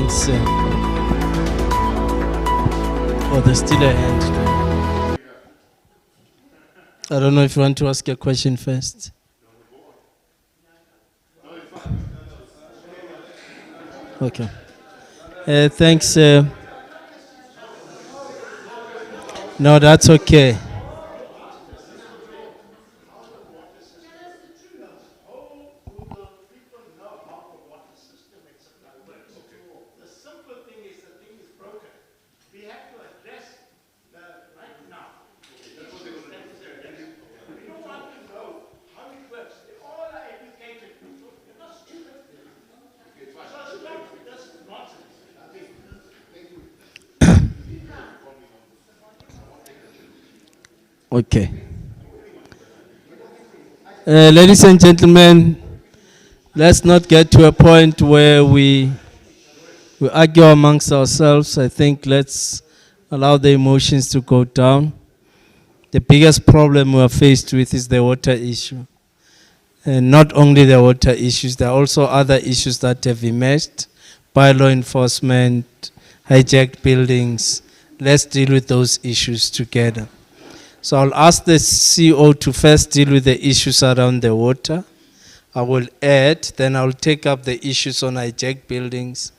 thanks. Oh, there's still a hand. I don't know if you want to ask a question first. Okay. Thanks. No, that's okay. Okay. Ladies and gentlemen, let's not get to a point where we argue amongst ourselves. I think let's allow the emotions to go down. The biggest problem we are faced with is the water issue. And not only the water issues, there are also other issues that have emerged. Bylaw enforcement, hijacked buildings. Let's deal with those issues together. So I'll ask the CEO to first deal with the issues around the water. I will add, then I'll take up the issues on hijacked buildings,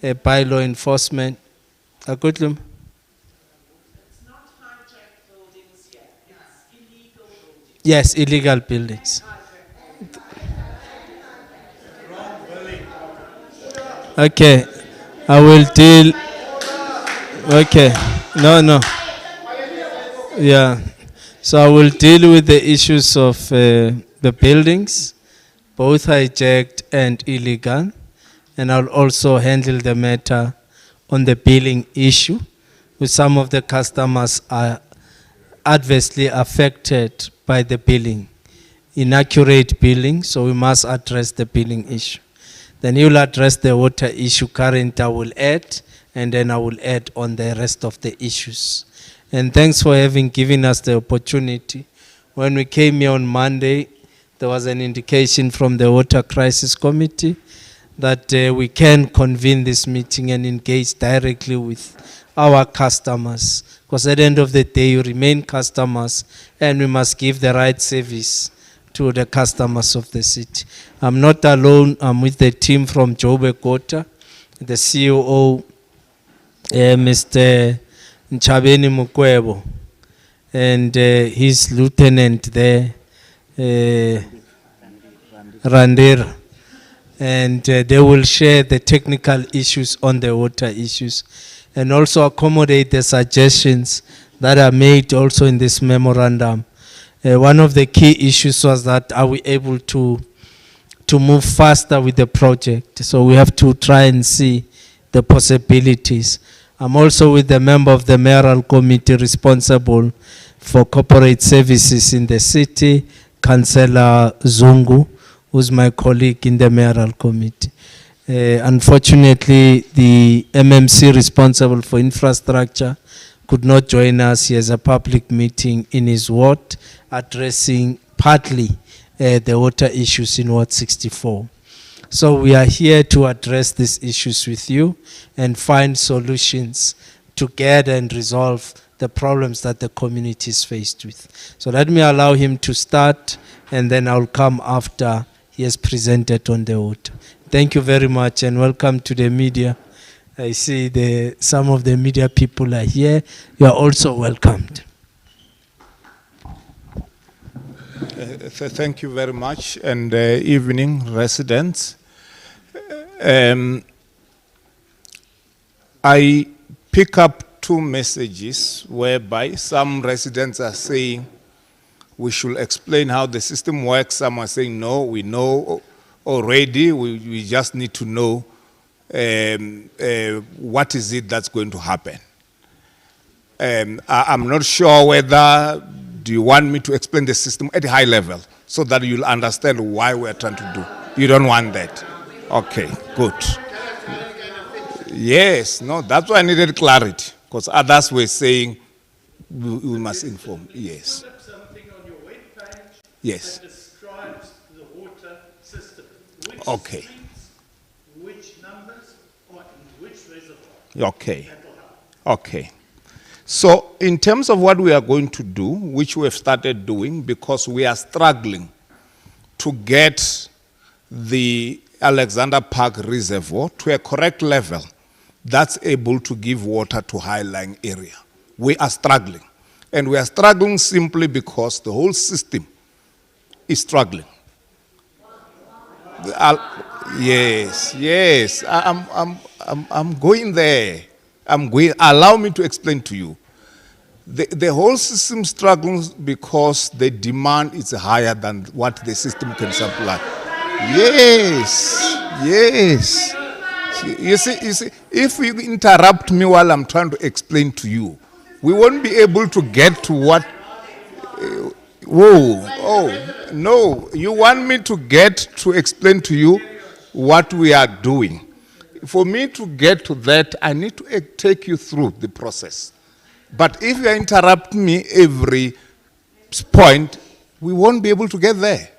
bylaw enforcement. Akutlum? It's not hijacked buildings yet, it's illegal buildings. Yes, illegal buildings. Okay, I will deal. Okay, no. Yeah, so I will deal with the issues of the buildings, both hijacked and illegal, and I'll also handle the matter on the billing issue, with some of the customers are adversely affected by the billing, inaccurate billing, so we must address the billing issue. Then you'll address the water issue current, I will add, and then I will add on the rest of the issues. And thanks for having given us the opportunity. When we came here on Monday, there was an indication from the Water Crisis Committee that we can convene this meeting and engage directly with our customers. Because at the end of the day, you remain customers and we must give the right service to the customers of the city. I'm not alone, I'm with the team from Joburg Water, the COO, Mr. Nchabeni Mukwebo, and his lieutenant there, Randera, and they will share the technical issues on the water issues and also accommodate the suggestions that are made also in this memorandum. One of the key issues was that are we able to move faster with the project, so we have to try and see the possibilities. I'm also with the member of the mayoral committee responsible for corporate services in the city, Councillor Zungu, who's my colleague in the mayoral committee. Unfortunately, the MMC responsible for infrastructure could not join us. He has a public meeting in his ward addressing partly the water issues in Ward 64. So we are here to address these issues with you and find solutions together and resolve the problems that the community is faced with. So let me allow him to start and then I'll come after he has presented on the water. Thank you very much and welcome to the media. I see some of the media people are here. You are also welcomed. Thank you very much and evening residents. I pick up two messages whereby some residents are saying we should explain how the system works. Some are saying no, we know already, we just need to know what is it that's going to happen. I'm not sure whether, do you want me to explain the system at a high level so that you'll understand why we're trying to do? You don't want that? Okay, good. Yes, no, that's why I needed clarity, because others were saying we must inform. Yes. Something on your webpage yes. that describes the water system. Which okay. streets, which numbers, or in which Okay. Okay. So in terms of what we are going to do, which we have started doing, because we are struggling to get the Alexander Park Reservoir to a correct level that's able to give water to high-lying area. We are struggling. And we are struggling simply because the whole system is struggling. Yes. I'm going there. Allow me to explain to you. The whole system struggles because the demand is higher than what the system can supply. Yes. You see, if you interrupt me while I'm trying to explain to you, we won't be able to get to what. No. You want me to get to explain to you what we are doing. For me to get to that, I need to take you through the process. But if you interrupt me every point, we won't be able to get there.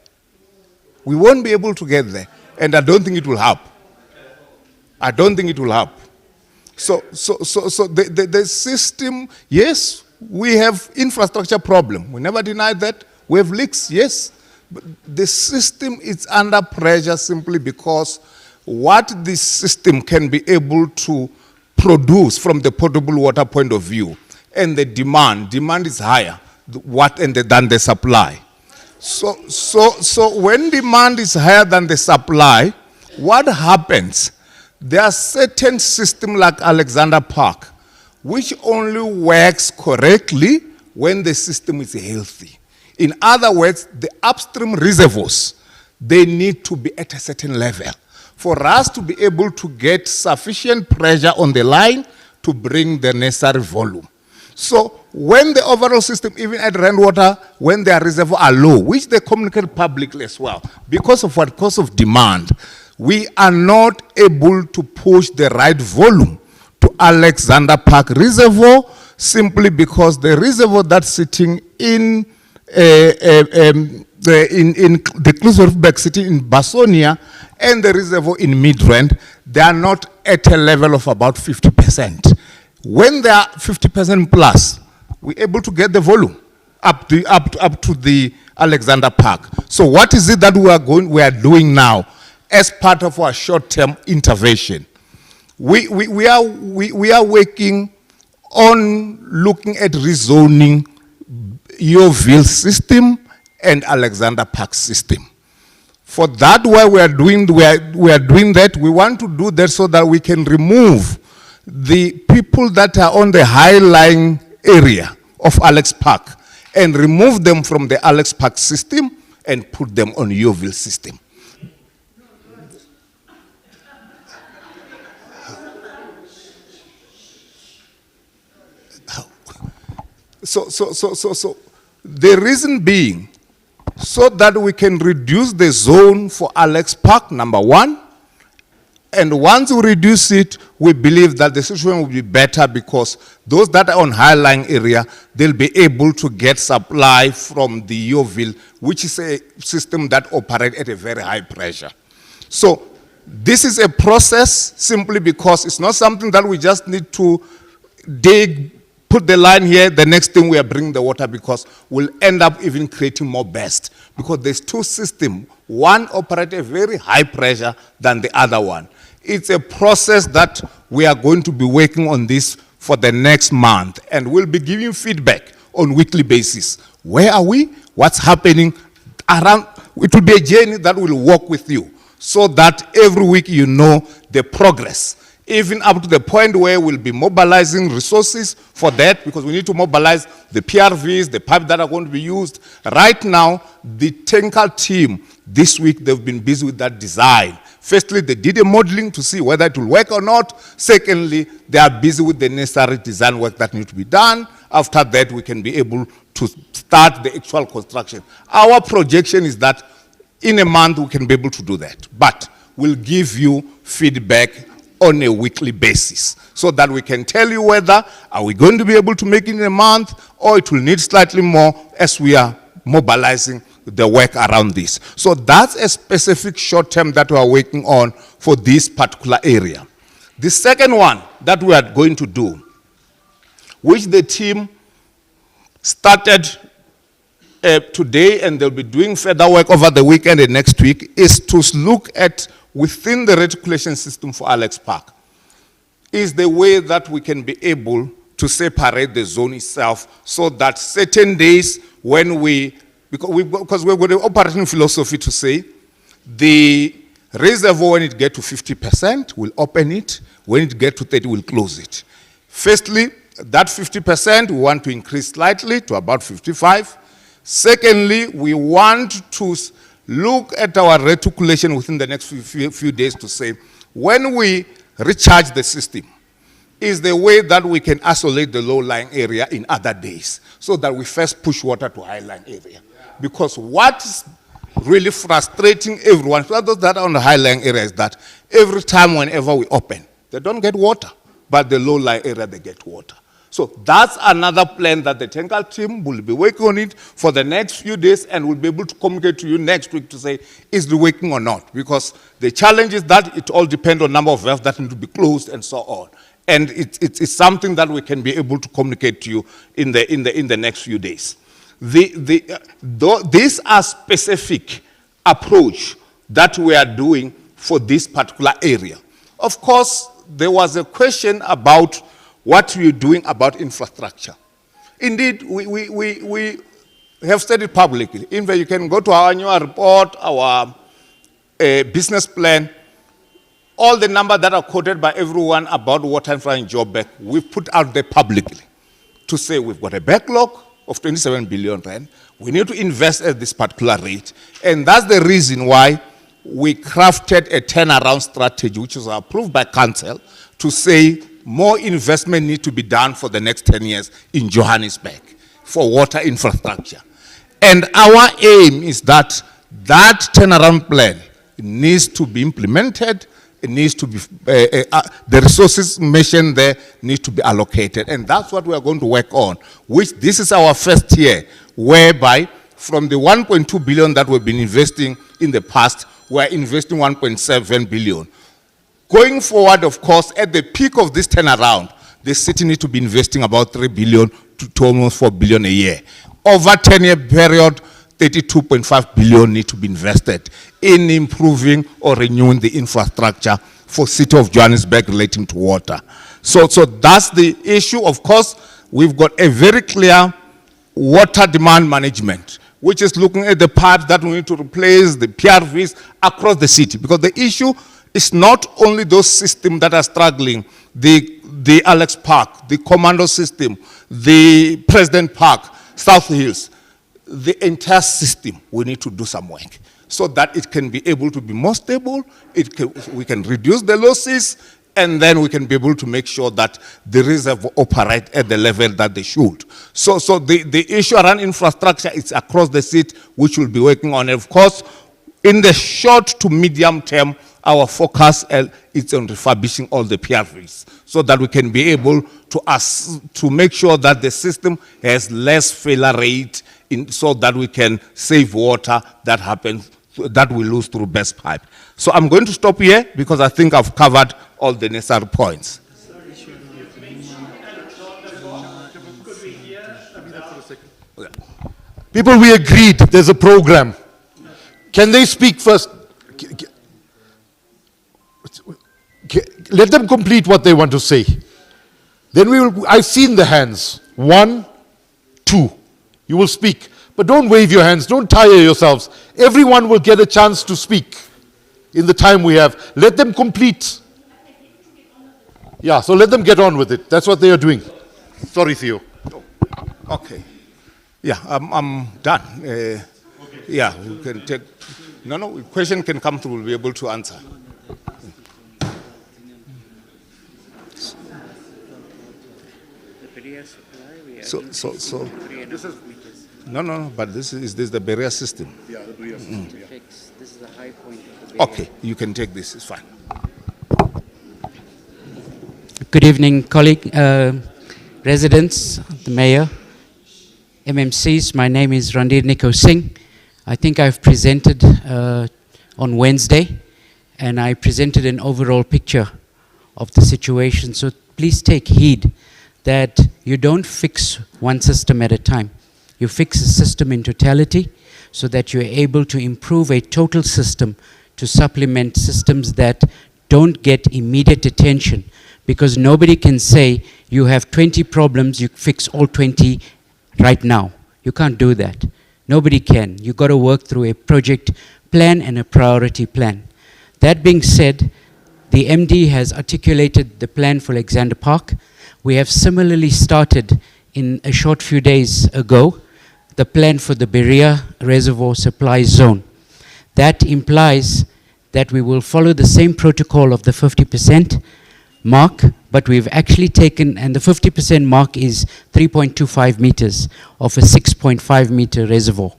We won't be able to get there. And I don't think it will help. So the system, yes, we have infrastructure problem. We never denied that. We have leaks, yes. But the system is under pressure simply because what this system can be able to produce from the potable water point of view and the demand is higher than the supply. So when demand is higher than the supply, what happens? There are certain systems like Alexander Park, which only works correctly when the system is healthy. In other words, the upstream reservoirs, they need to be at a certain level for us to be able to get sufficient pressure on the line to bring the necessary volume. So when the overall system, even at rainwater, when their reservoirs are low, which they communicate publicly as well, because of what? Because of demand, we are not able to push the right volume to Alexander Park Reservoir simply because the reservoir that's sitting in the Kluisdorpsberg city in Bassonia and the reservoir in Midrand, they are not at a level of about 50%. When they are 50% plus, we're able to get the volume up to the Alexander Park. So what is it that we are doing now as part of our short-term intervention? We are working on looking at rezoning Yeoville system and Alexander Park system. For that, why we are doing that, we want to do that so that we can remove the people that are on the high-lying area of Alex Park and remove them from the Alex Park system and put them on Yeoville system. So the reason being, so that we can reduce the zone for Alex Park, number one, and once we reduce it, we believe that the situation will be better because those that are on high-lying area, they'll be able to get supply from the Yeoville, which is a system that operates at a very high pressure. So this is a process simply because it's not something that we just need to dig, put the line here, the next thing we are bringing the water, because we'll end up even creating more burst. Because there's two systems. One operates at very high pressure than the other one. It's a process that we are going to be working on this for the next month. And we'll be giving feedback on weekly basis. Where are we? What's happening? Around, it will be a journey that will walk with you so that every week you know the progress. Even up to the point where we'll be mobilizing resources for that, because we need to mobilize the PRVs, the pipes that are going to be used. Right now, the tanker team, this week, they've been busy with that design. Firstly, they did a modeling to see whether it will work or not. Secondly, they are busy with the necessary design work that needs to be done. After that, we can be able to start the actual construction. Our projection is that in a month, we can be able to do that. But we'll give you feedback on a weekly basis so that we can tell you whether are we going to be able to make it in a month or it will need slightly more as we are mobilizing the work around this. So that's a specific short term that we are working on for this particular area. The second one that we are going to do, which the team started today and they'll be doing further work over the weekend and next week, is to look at within the reticulation system for Alex Park, is the way that we can be able to separate the zone itself so that certain days when because we've got an operating philosophy to say the reservoir, when it gets to 50%, we'll open it. When it gets to 30%, we'll close it. Firstly, that 50% we want to increase slightly to about 55%. Secondly, we want to look at our reticulation within the next few days to say, when we recharge the system, is the way that we can isolate the low-lying area in other days so that we first push water to high-lying area. Because what's really frustrating everyone, those that are on the high-lying area, is that every time whenever we open, they don't get water, but the low-lying area, they get water. So that's another plan that the technical team will be working on it for the next few days, and we'll be able to communicate to you next week to say, is it working or not? Because the challenge is that it all depends on number of valves that need to be closed and so on. And it's something that we can be able to communicate to you in the next few days. These are specific approach that we are doing for this particular area. Of course, there was a question about what we're doing about infrastructure. Indeed, we have said it publicly. In fact, you can go to our annual report, our business plan, all the numbers that are quoted by everyone about water infra in Joburg, we've put out there publicly to say we've got a backlog of 27 billion rand. We need to invest at this particular rate. And that's the reason why we crafted a turnaround strategy, which was approved by council, to say more investment needs to be done for the next 10 years in Johannesburg for water infrastructure. And our aim is that that turnaround plan needs to be implemented. It needs to be, the resources mentioned there need to be allocated. And that's what we are going to work on, which this is our first year, whereby from the 1.2 billion that we've been investing in the past, we're investing 1.7 billion. Going forward, of course, at the peak of this turnaround, the city needs to be investing about 3 billion to almost 4 billion a year. Over 10-year period, 32.5 billion need to be invested in improving or renewing the infrastructure for City of Johannesburg relating to water. So that's the issue. Of course, we've got a very clear water demand management, which is looking at the pipes that we need to replace, the PRVs across the city. Because the issue is not only those systems that are struggling, the Alex Park, the Commando system, the President Park, South Hills, the entire system, we need to do some work so that it can be able to be more stable, we can reduce the losses, and then we can be able to make sure that the reserve operate at the level that they should. So the issue around infrastructure is across the city, which we'll be working on. And of course, in the short to medium term, our focus is on refurbishing all the PRVs so that we can be able to make sure that the system has less failure rate so that we can save water that we lose through best pipe. So I'm going to stop here because I think I've covered all the necessary points. People, we agreed there's a program. Can they speak first? Let them complete what they want to say. Then I've seen the hands. 1, 2. You will speak. But don't wave your hands. Don't tire yourselves. Everyone will get a chance to speak in the time we have. Let them complete. Yeah, so let them get on with it. That's what they are doing. Sorry, Theo. Okay. Yeah, I'm done. Yeah, we can take. No, question can come through. We'll be able to answer. So this is no, but this is the barrier system. Yeah, the barrier system. Yeah. This is the high point of the barrier. Okay, you can take this. It's fine. Good evening, colleague, residents, the mayor, MMCs. My name is Randir Nico Singh. I think I've presented on Wednesday, and I presented an overall picture of the situation. So please take heed that you don't fix one system at a time. You fix a system in totality so that you're able to improve a total system to supplement systems that don't get immediate attention, because nobody can say you have 20 problems, you fix all 20 right now. You can't do that. Nobody can. You've got to work through a project plan and a priority plan. That being said, the MD has articulated the plan for Alexander Park. We have similarly started in a short few days ago the plan for the Berea Reservoir Supply Zone. That implies that we will follow the same protocol of the 50% mark, but we've actually taken, and the 50% mark is 3.25 meters of a 6.5 meter reservoir.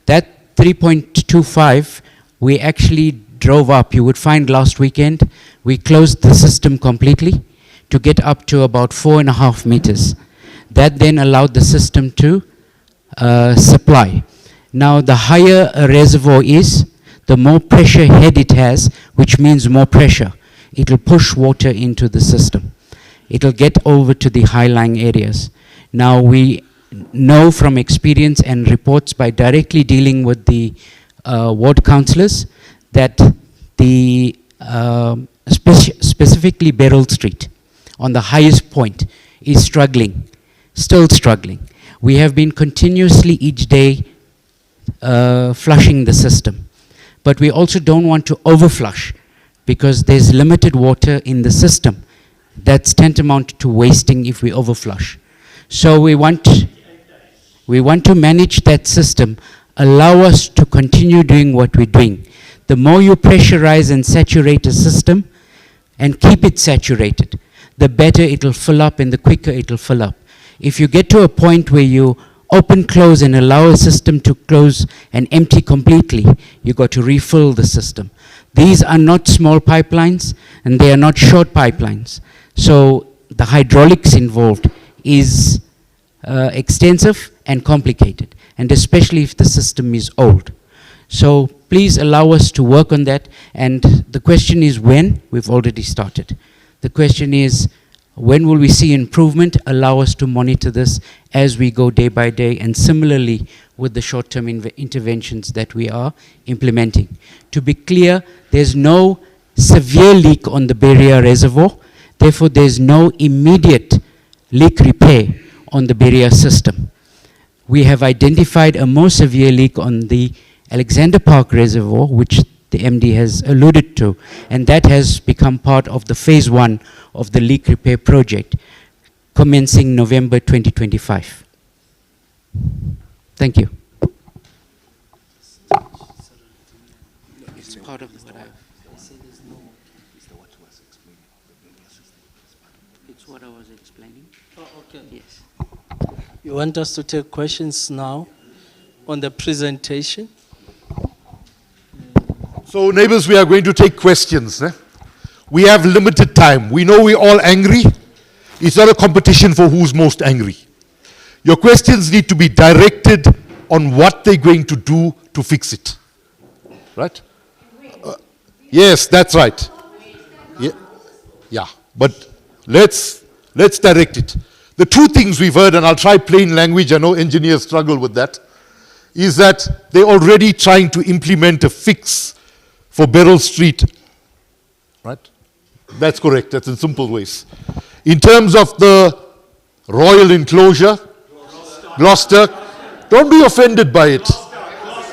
That 3.25, we actually drove up. You would find last weekend, we closed the system completely to get up to about 4.5 meters. That then allowed the system to supply. Now, the higher a reservoir is, the more pressure head it has, which means more pressure. It will push water into the system. It will get over to the high-lying areas. Now, we know from experience and reports by directly dealing with the ward councillors that the specifically Beryl Street on the highest point is struggling, still struggling. We have been continuously each day flushing the system. But we also don't want to overflush because there's limited water in the system. That's tantamount to wasting if we overflush. So we want to manage that system, allow us to continue doing what we're doing. The more you pressurize and saturate a system and keep it saturated, the better it'll fill up and the quicker it'll fill up. If you get to a point where you open, close, and allow a system to close and empty completely, you got to refill the system. These are not small pipelines, and they are not short pipelines. So the hydraulics involved is extensive and complicated, and especially if the system is old. So please allow us to work on that. And the question is when? We've already started. The question is, when will we see improvement? Allow us to monitor this as we go day by day, and similarly with the short-term interventions that we are implementing. To be clear, there's no severe leak on the Berea Reservoir, therefore there's no immediate leak repair on the Berea system. We have identified a more severe leak on the Alexander Park Reservoir, which the MD has alluded to, and that has become part of the phase 1 of the leak repair project, commencing November 2025. Thank you. It's part of what it's what I was explaining. Oh, okay. Yes. You want us to take questions now on the presentation? So, neighbors, we are going to take questions. We have limited time. We know we're all angry. It's not a competition for who's most angry. Your questions need to be directed on what they're going to do to fix it. Right? Yes, that's right. Yeah, but let's direct it. The two things we've heard, and I'll try plain language, I know engineers struggle with that, is that they're already trying to implement a fix for Beryl Street, right? That's correct, that's in simple ways. In terms of the royal enclosure, Gloucester, don't be offended by it.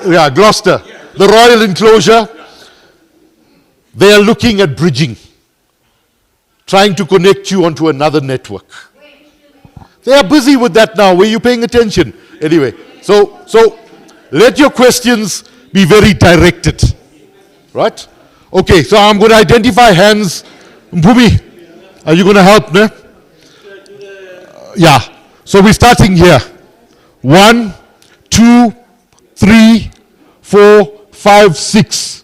Yeah, Gloucester. The royal enclosure, they are looking at bridging, trying to connect you onto another network. They are busy with that now. Were you paying attention? Anyway, so let your questions be very directed. Right? Okay, so I'm going to identify hands. Mpumi, are you going to help me? Yeah. So we're starting here. 1, 2, 3, 4, 5, 6,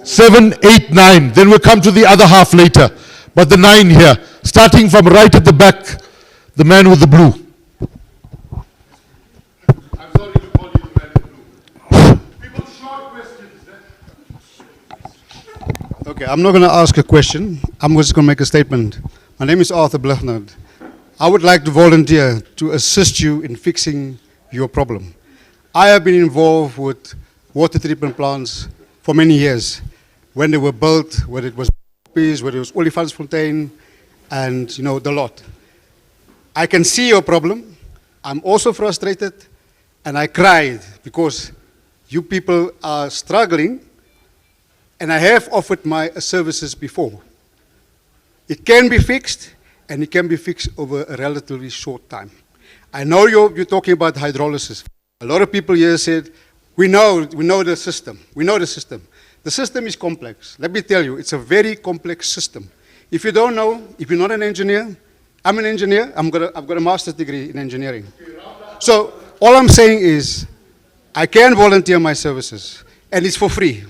7, 8, 9. Then we'll come to the other half later. But the 9 here. Starting from right at the back, the man with the blue. I'm sorry to call you the man with the blue. People, short questions. Okay, I'm not going to ask a question. I'm just going to make a statement. My name is Arthur Blugnard. I would like to volunteer to assist you in fixing your problem. I have been involved with water treatment plants for many years. When they were built, whether it was whether it was Olifantsfontein, and you know, the lot. I can see your problem. I'm also frustrated, and I cried because you people are struggling, and I have offered my services before. It can be fixed, and it can be fixed over a relatively short time. I know you're talking about hydrolysis. A lot of people here said, we know the system. We know the system. The system is complex. Let me tell you, it's a very complex system. If you don't know, if you're not an engineer, I'm an engineer. I've got a master's degree in engineering. So all I'm saying is, I can volunteer my services, and it's for free.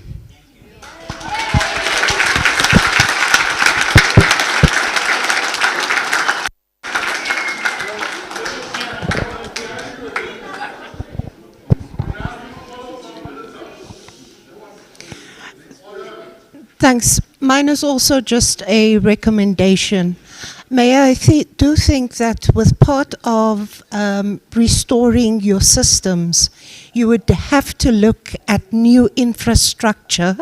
Thanks. Mine is also just a recommendation. Mayor, I do think that with part of restoring your systems, you would have to look at new infrastructure.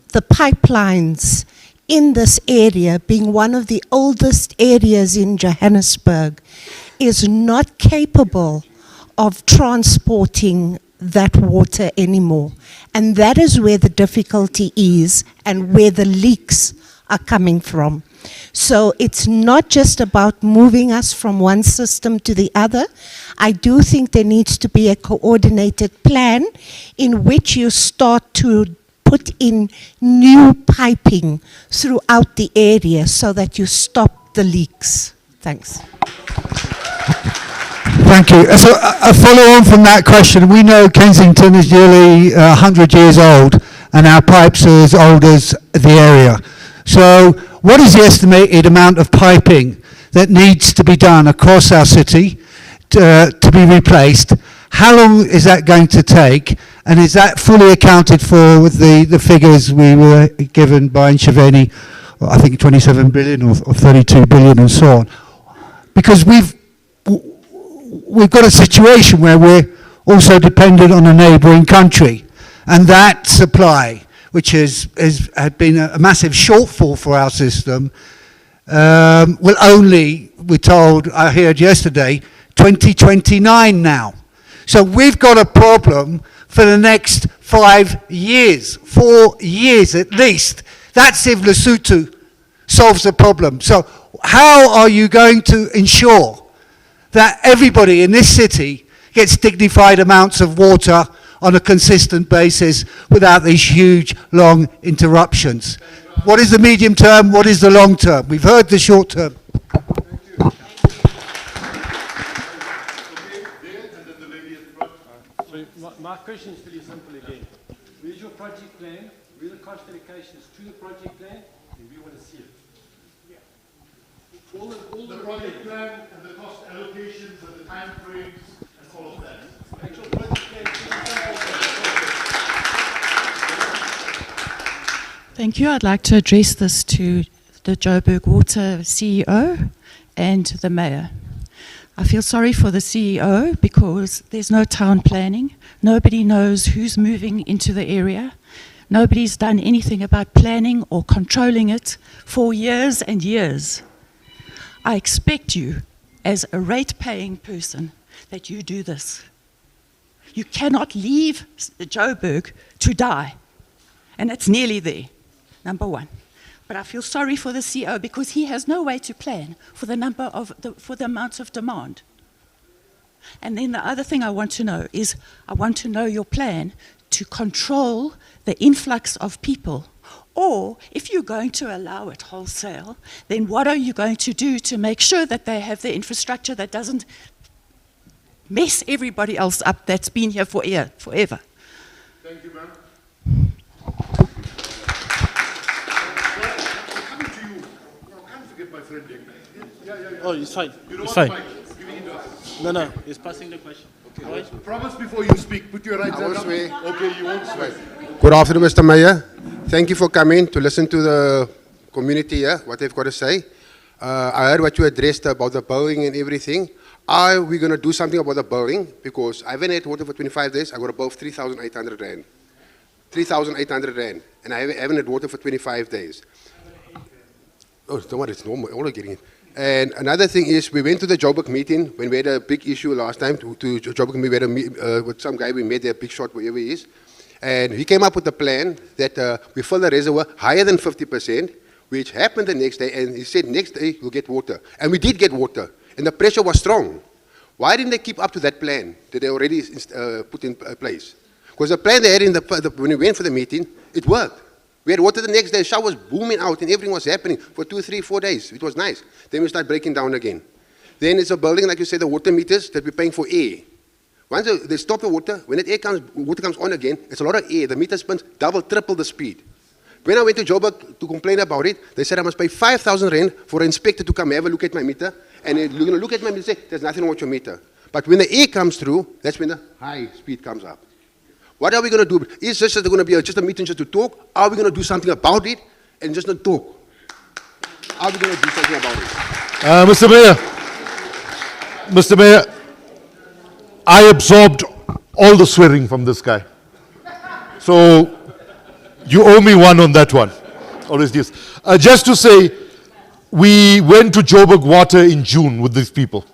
The pipelines in this area, being one of the oldest areas in Johannesburg, is not capable of transporting that water anymore. And that is where the difficulty is and where the leaks are coming from. So it's not just about moving us from one system to the other. I do think there needs to be a coordinated plan in which you start to put in new piping throughout the area so that you stop the leaks. Thanks. Thank you. So a follow-on from that question, we know Kensington is nearly 100 years old and our pipes are as old as the area. So what is the estimated amount of piping that needs to be done across our city to be replaced? How long is that going to take? And is that fully accounted for with the figures we were given by Nchiveni, I think 27 billion or 32 billion and so on? Because we've got a situation where we're also dependent on a neighbouring country, and that supply, which had been a massive shortfall for our system, will only, we're told, I heard yesterday, 2029 now. So we've got a problem for the next 5 years, 4 years at least. That's if Lesotho solves the problem. So how are you going to ensure that everybody in this city gets dignified amounts of water on a consistent basis without these huge, long interruptions? What is the medium term? What is the long term? We've heard the short term. My question is pretty simple again. Where's your project plan? Where are the cost allocations to the project plan? And we want to see it. All the project plan and the cost allocations and the time frames and all of that. Actual project plan. Thank you. I'd like to address this to the Joburg Water CEO and the Mayor. I feel sorry for the CEO because there's no town planning. Nobody knows who's moving into the area. Nobody's done anything about planning or controlling it for years and years. I expect you, as a rate-paying person, that you do this. You cannot leave Joburg to die, and it's nearly there, number one. But I feel sorry for the CEO because he has no way to plan for the amount of demand. And then the other thing I want to know is, I want to know your plan to control the influx of people. Or if you're going to allow it wholesale, then what are you going to do to make sure that they have the infrastructure that doesn't mess everybody else up that's been here forever? Thank you, ma'am. Oh, it's fine. It's fine. No, he's passing the question. Okay. Right. Promise before you speak. Put your right hand up. Okay, you won't swear. Good afternoon, Mr. Mayor. Thank you for coming to listen to the community here, what they've got to say. I heard what you addressed about the building and everything. Are we going to do something about the building? Because I haven't had water for 25 days. I got above 3,800 rand. 3,800 rand. And I haven't had water for 25 days. Oh, don't worry, it's normal. All are getting it. And another thing is, we went to the Joburg meeting when we had a big issue last time. To Joburg, we had a with some guy we met there, big shot, wherever he is. And he came up with a plan that we fill the reservoir higher than 50%, which happened the next day. And he said, next day, we'll get water. And we did get water. And the pressure was strong. Why didn't they keep up to that plan that they already put in place? Because the plan they had when we went for the meeting, it worked. We had water the next day, the shower was booming out and everything was happening for 2, 3, 4 days. It was nice. Then we start breaking down again. Then it's a building, like you said, the water meters that we're paying for air. Once they stop the water, when that water comes on again, it's a lot of air. The meter spins double, triple the speed. When I went to Joburg to complain about it, they said I must pay 5,000 rand for an inspector to come have a look at my meter. And they're going to look at my meter and say, there's nothing wrong with your meter. But when the air comes through, that's when the high speed comes up. What are we going to do? Is this going to be just a meeting just to talk? Are we going to do something about it and just not talk? Are we going to do something about it? Mr. Mayor, I absorbed all the swearing from this guy. So you owe me one on that one. Always this. Just to say, we went to Joburg Water in June with these people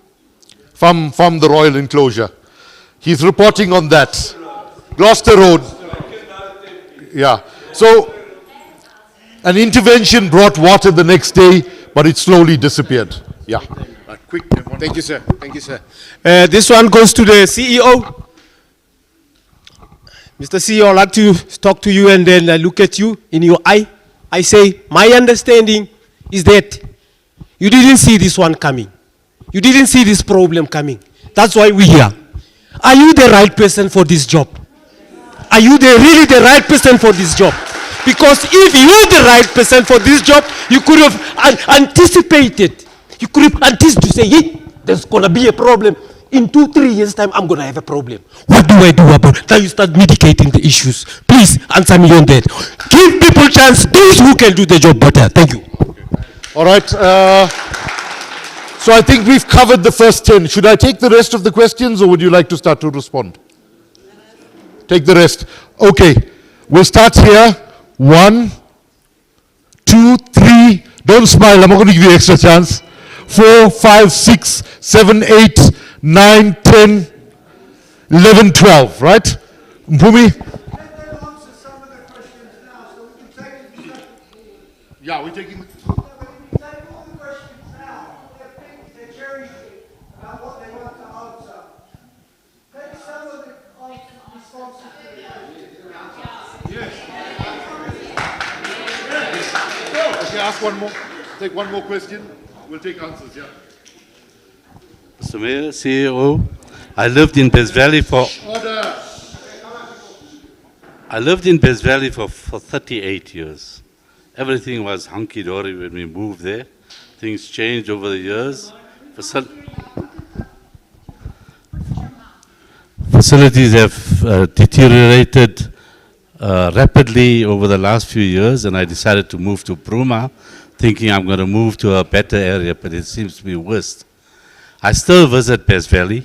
from the Royal Enclosure. He's reporting on that. Gloucester Road. Yeah. So an intervention brought water the next day, but it slowly disappeared. Yeah. Quick. Thank you, sir. Thank you, sir. This one goes to the CEO. Mr. CEO, I'd like to talk to you and then I look at you in your eye. I say, my understanding is that you didn't see this one coming. You didn't see this problem coming. That's why we're here. Are you the right person for this job? Are you really the right person for this job? Because if you're the right person for this job, you could have anticipated. You could have anticipated to say, hey, there's going to be a problem. In 2, 3 years' time, I'm going to have a problem. What do I do about it? Now you start mitigating the issues. Please answer me on that. Give people chance, those who can do the job better. Thank you. All right. So I think we've covered the first 10. Should I take the rest of the questions or would you like to start to respond? Take the rest. Okay. We'll start here. 1, 2, 3. Don't smile. I'm not going to give you extra chance. 4, 5, 6, 7, 8, 9, 10, 11, 12. Right? Mpumi? Yeah, we're taking... Okay, ask one more. Take one more question. We'll take answers, yeah. Mr. Mayor, CEO, I lived in Best Valley for... Order. I lived in Best Valley for 38 years. Everything was hunky-dory when we moved there. Things changed over the years. Facilities have deteriorated rapidly over the last few years, and I decided to move to Bruma, thinking I'm going to move to a better area, but it seems to be worse. I still visit Best Valley,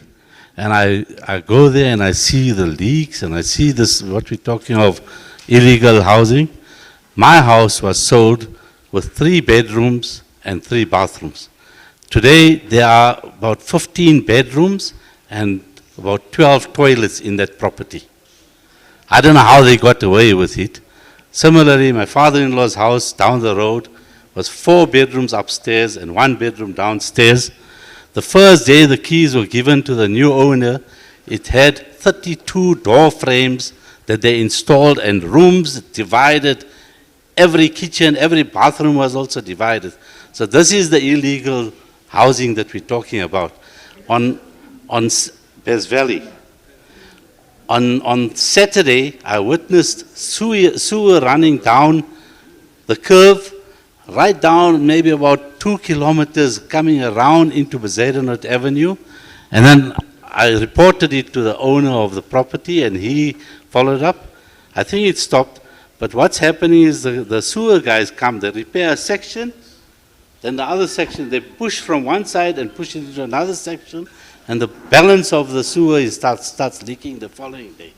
and I go there and I see the leaks, and I see this, what we're talking of, illegal housing. My house was sold with 3 bedrooms and 3 bathrooms. Today, there are about 15 bedrooms and about 12 toilets in that property. I don't know how they got away with it. Similarly, my father-in-law's house down the road was 4 bedrooms upstairs and 1 bedroom downstairs. The first day the keys were given to the new owner, it had 32 door frames that they installed and rooms divided. Every kitchen, every bathroom was also divided. So this is the illegal housing that we're talking about. On Best Valley. On Saturday, I witnessed sewer running down the curve, right down maybe about 2 kilometers coming around into Bezuidenhout Avenue. And then I reported it to the owner of the property and he followed up. I think it stopped, But what's happening is the sewer guys come, they repair a section, then the other section, they push from one side and push it into another section, and the balance of the sewer starts leaking the following day.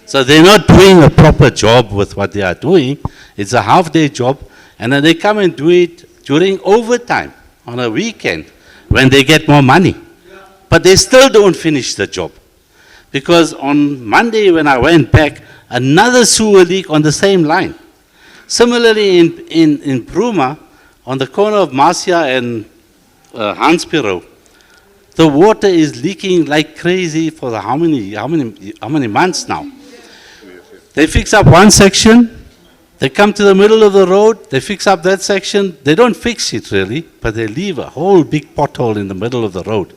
So they're not doing a proper job with what they are doing. It's a half-day job, and then they come and do it during overtime on a weekend when they get more money. But they still don't finish the job. Because on Monday when I went back, another sewer leak on the same line. Similarly in Bruma, on the corner of Marcia and Hanspiro, the water is leaking like crazy for how many months now? They fix up one section, they come to the middle of the road, they fix up that section, they don't fix it really, but they leave a whole big pothole in the middle of the road.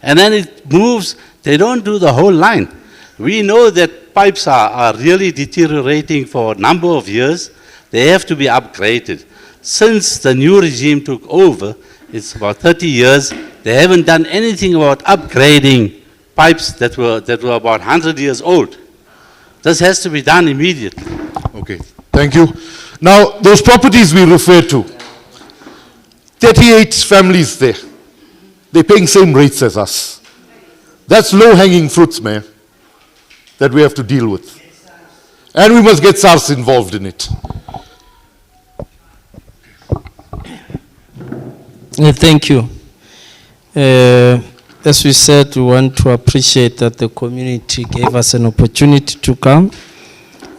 And then it moves, they don't do the whole line. We know that pipes are really deteriorating for a number of years. They have to be upgraded. Since the new regime took over, it's about 30 years, they haven't done anything about upgrading pipes that were about 100 years old. This has to be done immediately. Okay, thank you. Now, those properties we refer to, 38 families there. They're paying same rates as us. That's low-hanging fruits, man, that we have to deal with. And we must get SARS involved in it. Thank you. As we said, we want to appreciate that the community gave us an opportunity to come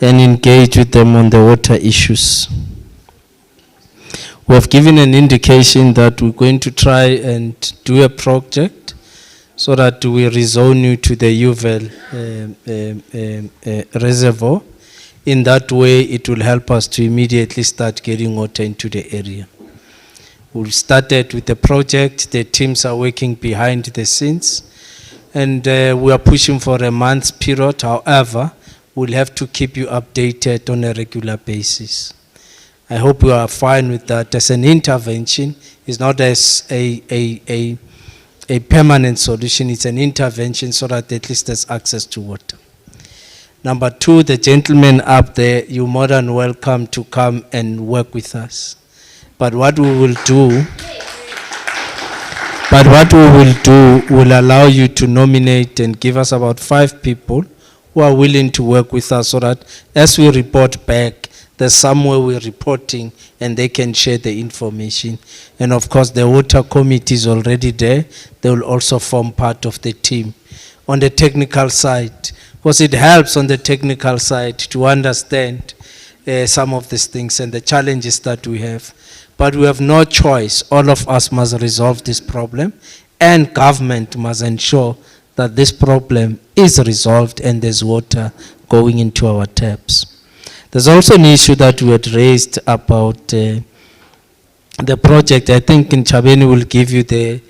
and engage with them on the water issues. We have given an indication that we're going to try and do a project so that we rezone you to the Uvel reservoir. In that way, it will help us to immediately start getting water into the area. We started with the project, the teams are working behind the scenes, and we are pushing for a month's period. However, we'll have to keep you updated on a regular basis. I hope you are fine with that. As an intervention, it's not as a permanent solution, it's an intervention so that at least there's access to water. Number two, the gentleman up there, you're more than welcome to come and work with us. But what we will do will allow you to nominate and give us about 5 people who are willing to work with us so that as we report back, there's somewhere we're reporting and they can share the information. And of course, the water committee is already there. They will also form part of the team. On the technical side, because it helps on the technical side to understand some of these things and the challenges that we have. But we have no choice. All of us must resolve this problem, and government must ensure that this problem is resolved and there's water going into our taps. There's also an issue that we had raised about the project. I think Nchabeni will give you the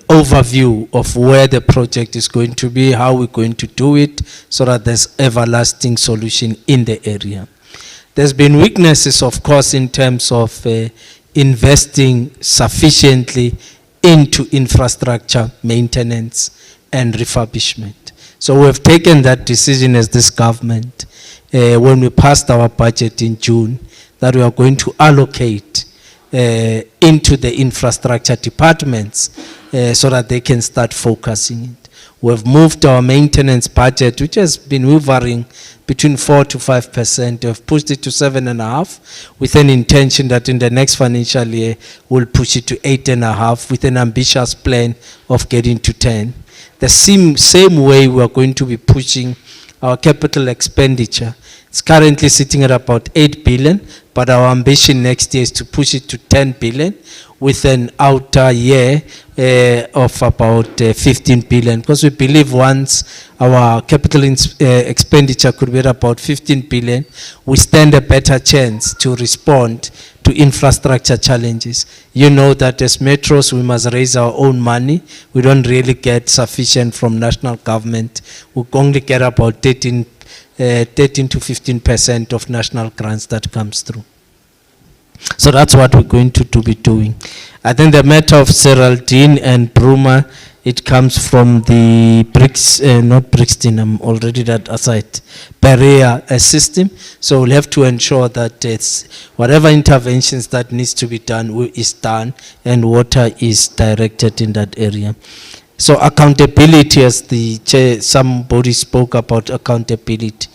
overview of where the project is going to be, how we're going to do it, so that there's everlasting solution in the area. There's been weaknesses, of course, in terms of investing sufficiently into infrastructure maintenance and refurbishment. So we have taken that decision as this government when we passed our budget in June, that we are going to allocate into the infrastructure departments so that they can start focusing it. We have moved our maintenance budget, which has been hovering between 4 to 5%. We have pushed it to 7.5%, with an intention that in the next financial year we'll push it to 8.5%, with an ambitious plan of getting to 10%. The same way we are going to be pushing our capital expenditure. It's currently sitting at about 8 billion, but our ambition next year is to push it to 10 billion with an outer year of about 15 billion. Because we believe once our capital expenditure could be at about 15 billion, we stand a better chance to respond to infrastructure challenges. You know that as metros, we must raise our own money. We don't really get sufficient from national government. We only get about 13 to 15% of national grants that comes through. So that's what we're going to be doing. I think the matter of Geraldine and Bruma, it comes from the not Brixton, I'm already that aside, barrier system. So we'll have to ensure that it's whatever interventions that needs to be done is done and water is directed in that area. So accountability, as the chair, somebody spoke about accountability.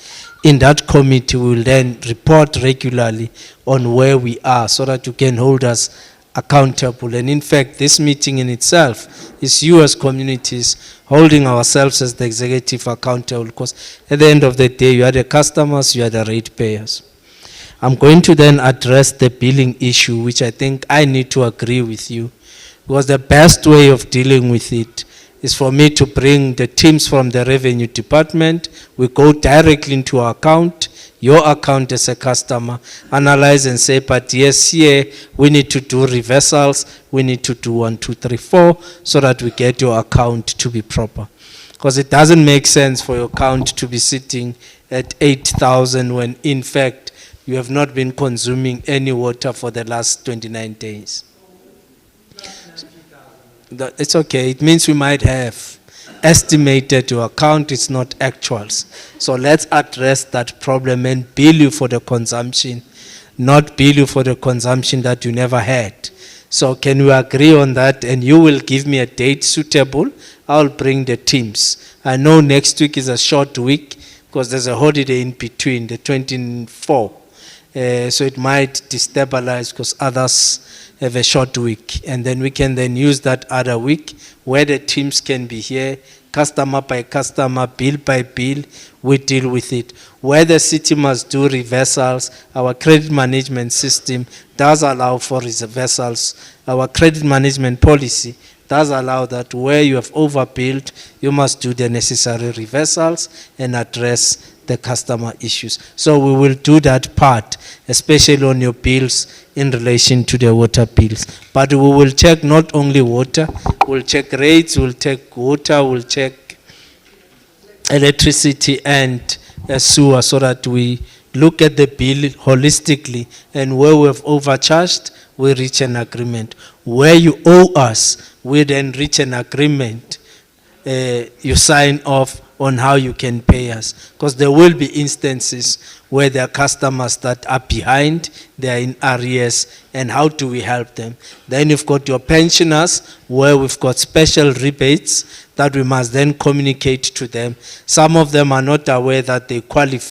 In that committee, we will then report regularly on where we are so that you can hold us accountable. And in fact, this meeting in itself is you as communities holding ourselves as the executive accountable, because at the end of the day, you are the customers, you are the ratepayers. I'm going to then address the billing issue, which I think I need to agree with you, because the best way of dealing with it is for me to bring the teams from the revenue department. We go directly into our account, your account as a customer, analyze and say, but yes, here we need to do reversals, we need to do 1, 2, 3, 4, so that we get your account to be proper. Because it doesn't make sense for your account to be sitting at 8,000 when in fact you have not been consuming any water for the last 29 days. It's okay. It means we might have estimated your account, it's not actuals. So let's address that problem and bill you for the consumption, not bill you for the consumption that you never had. So can we agree on that? And you will give me a date suitable. I'll bring the teams. I know next week is a short week because there's a holiday in between, the 24th. So it might destabilize because others have a short week, and then we can then use that other week where the teams can be here, customer by customer, bill by bill, we deal with it. Where the city must do reversals, our credit management system does allow for reversals. Our credit management policy does allow that where you have overbilled, you must do the necessary reversals and address the customer issues. So we will do that part, especially on your bills in relation to the water bills. But we will check not only water, we'll check rates, we'll check water, we'll check electricity and sewer, so that we look at the bill holistically, and where we have overcharged, we reach an agreement. Where you owe us, we then reach an agreement. You sign off on how you can pay us, because there will be instances where there are customers that are behind, they are in arrears, and how do we help them? Then you've got your pensioners, where we've got special rebates that we must then communicate to them. Some of them are not aware that they qualify